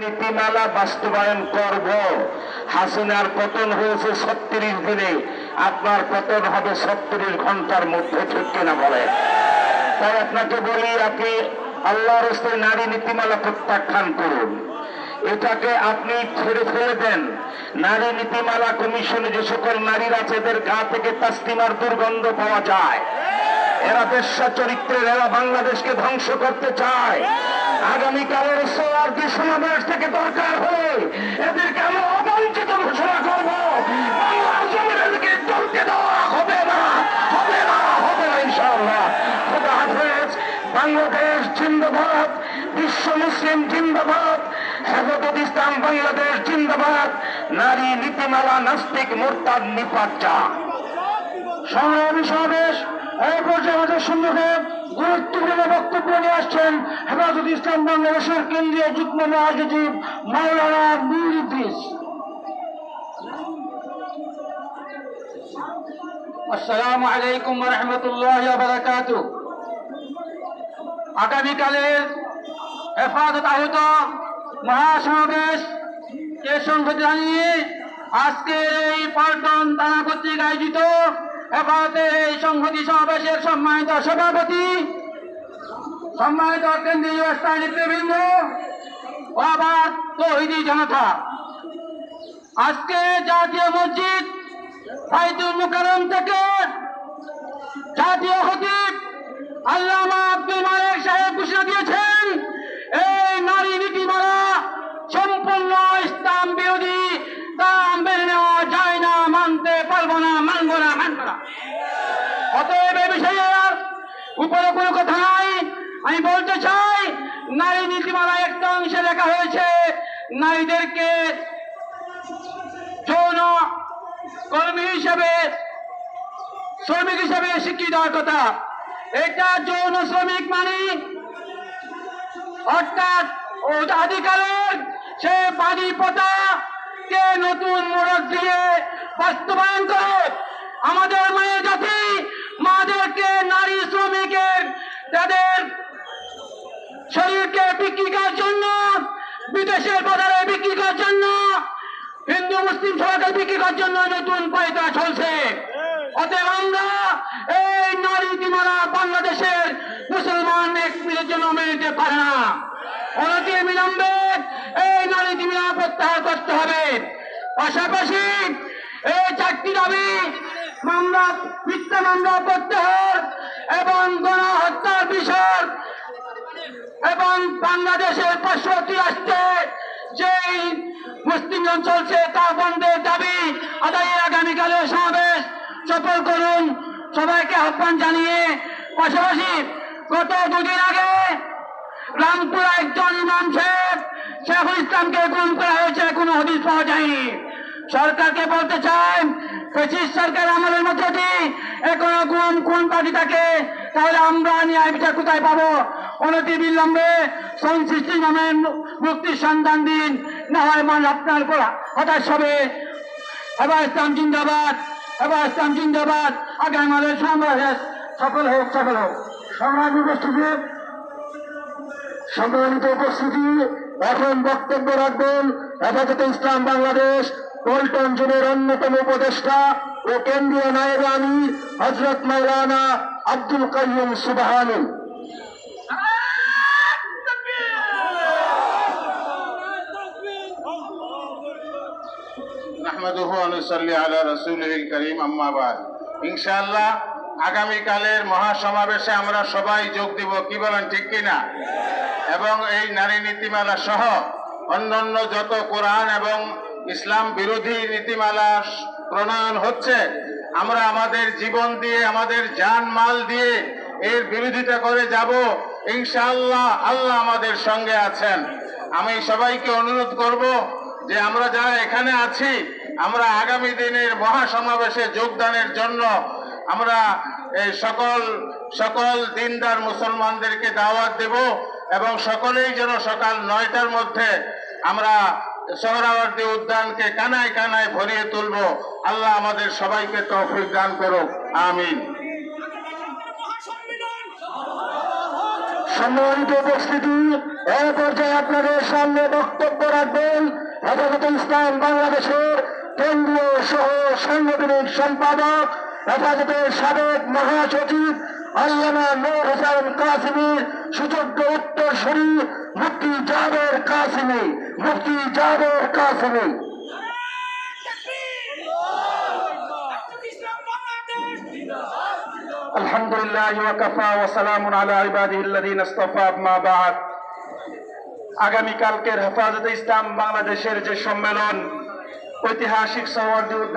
নীতিমালা বাস্তবায়ন করব। হাসিনার পতন হয়েছে ৩৬ দিনে, আপনার পতন হবে ৩৬ ঘন্টার মধ্যে, ঠিক কিনা বলেন? তাই আপনাকে বলি, আপনি আল্লাহর রাস্তায় নারী নীতিমালা প্রত্যাখ্যান করুন, এটাকে আপনি ছেড়ে ফেলে দেন। নারী নীতিমালা কমিশনে যে সকল নারীরা আছে, এদের গা থেকে তাসলিমার দুর্গন্ধ পাওয়া যায়। এরা বেশ্যা চরিত্রের, এরা বাংলাদেশকে ধ্বংস করতে চায়। আগামীকালের সোয়ার্দি সমাবেশ থেকে দরকার হলে এদেরকে আমরা অবঞ্চিত ঘোষণা করব। বাংলার জমির এদেরকে চলতে দেওয়া হবে না, হবে না, হবে না ইনশাআল্লাহ। খোদা হাফেজ। বাংলাদেশ জিন্দাবাদ, বিশ্ব মুসলিম জিন্দাবাদ, হেফাজত ইসলাম বাংলাদেশ জিন্দাবাদ। নারী নীতিমালা নাস্তিক মুরতাদ নিপাচ্চা। সংগ্রামী সমাবেশ এই পর্যায়ে আমাদের সম্মুখে গুরুত্বপূর্ণ বক্তব্য নিয়ে আসছেন হেফাজত ইসলাম বাংলাদেশের কেন্দ্রীয় যুগ্ম মহাসচিব মাওলানা নূর ইদ্রিস। আসসালামু আলাইকুম ওয়া রাহমাতুল্লাহি ওয়া বারাকাতুহু। আগামীকালের হেফাজত আহত মহাসমাবেশ কে সংহতি জানিয়ে আজকের এই পল্টন থানা কর্তৃক আয়োজিত হেফাজতের এই সংহতি সমাবেশের সম্মানিত সভাপতি, সম্মানিত কেন্দ্রীয় স্থায়ী নেতৃবৃন্দ ও আবার তৌহিদি জনতা, আজকে জাতীয় মসজিদ বাইতুল মুকাররম থেকে জাতীয় খতিব আল্লামা আব্দুল মালেক সাহেব ঘোষণা দিয়েছেন, এই নারী নীতিমালা সম্পূর্ণ ইসলাম বিরোধী, তা মেনে নেওয়া যায় না, মানতে পারবো না, মানব না, মানব না। অতএব এ বিষয়ে আর উপরে কোনো কথা নাই। আমি বলতে চাই, নারী নীতিমালা একটা অংশে লেখা হয়েছে নারীদেরকে যৌন কর্মী হিসেবে, শ্রমিক হিসেবে স্বীকৃতি দেওয়ার কথা। এটা যৌন শ্রমিক মানে অর্থাৎ অধিকারের সে বাদী পতাকে নতুন মোড়ক দিয়ে বাস্তবায়ন করে আমাদের মায়ের জাতি, মাদেরকে নারী শ্রমিকের তাদের শরীরকে বিক্রি করার জন্য, বিদেশের বাজারে বিক্রি করার জন্য, হিন্দু মুসলিম সবাইকে বিক্রি করার জন্য নতুন পয়সা চলছে। অতএব আমরা এই নারী নীতিমালা বাংলাদেশের মুসলমান এক মিনিটের জন্য মেনে নিতে পারে না। অনতি বিলম্বে এই নারী নীতিমালা প্রত্যাহার করতে হবে। পাশাপাশি এই 4টি দাবি, মামলা, মিথ্যা মামলা প্রত্যাহার এবং গণহত্যার বিষয় এবং বাংলাদেশের পার্শ্ববর্তী রাষ্ট্রে যে মুসলিম চলছে তা বন্ধের দাবি আদায়ের আগামীকালের সমাবেশ সফল করুন, সবাইকে আহ্বান জানিয়ে। পাশাপাশি গত 2 দিন আগে রামপুরা একজন ইমাম সাহেব শেখুল ইসলামকে গুম করা হয়েছে, কোনো হদিস পাওয়া যায়নি। সরকারকে বলতে চাই, ফ্যাসিস্ট সরকার আমলের মধ্যে দিয়ে এখনো গুম খুন পার্টি থাকে, তাহলে আমরা ন্যায় বিচার কোথায় পাবো? অনতি বিলম্বে সংশ্লিষ্ট নামের মুক্তির সন্ধান দিন, না হয় মান আপনার উপর হতাশ হবে। এবার ইসলাম জিন্দাবাদ, এবার ইসলাম জিন্দাবাদ। আগামী মাসের সমাবেশ সফল হোক, সফল হোক। সংগ্রামী উপস্থিতি, সম্মানিত উপস্থিতি, এখন বক্তব্য রাখবেন হেফাজতে ইসলাম বাংলাদেশ পল্টন জোনের অন্যতম উপদেষ্টা ও কেন্দ্রীয় নায়েব আমির হযরত মাওলানা আব্দুল কাইয়ুম সুবহানী। নাহমাদুহু ওয়া নুসাল্লি আলা রাসূলিল কারীম, আম্মা বাদ। ইনশাআল্লাহ আগামীকালের মহাসমাবেশে আমরা সবাই যোগ দিব, কি বলেন, ঠিক কিনা? এবং এই নারী নীতিমালা সহ অন্যান্য যত কোরআন এবং ইসলাম বিরোধী নীতিমালা প্রণয়ন হচ্ছে, আমরা আমাদের জীবন দিয়ে, আমাদের জান মাল দিয়ে এর বিরোধিতা করে যাব ইনশাআল্লাহ। আল্লাহ আমাদের সঙ্গে আছেন। আমি সবাইকে অনুরোধ করব যে আমরা যারা এখানে আছি, আমরা আগামী দিনের মহাসমাবেশে যোগদানের জন্য আমরা এই সকল দিনদার মুসলমানদেরকে দাওয়াত দেব এবং সকলেই যেন সকাল 9টার মধ্যে আমরা সোহরাওয়ার্দী উদ্যানকে কানায় কানায় ভরিয়ে তুলব। আল্লাহ আমাদের সবাইকে তৌফিক দান করুক, আমিন। সম্মানিত উপস্থিতি, এই পর্যায়ে আপনাদের সামনে বক্তব্য হেফাজতে ইসলাম বাংলাদেশের কেন্দ্রীয় সহ সাংগঠনিক সম্পাদক, হেফাজতের সাবেক মহাসচিব আল্লামা নূর হোসেন কাসিমির সুযোগ্য উত্তরসূরি মুফতি জাবের কাসিমি, মুফতি জাবের কাসিমি। আলহামদুলিল্লাহ ওয়া কাফা ওয়া সালামুন আলা ইবাদিহিল্লাযীনা ইসতাফা, আম্মা বা'দ। আগামীকালকের হেফাজতে ইসলাম বাংলাদেশের যে সম্মেলন, ঐতিহাসিক সোহরাওয়ার্দী উদ্যান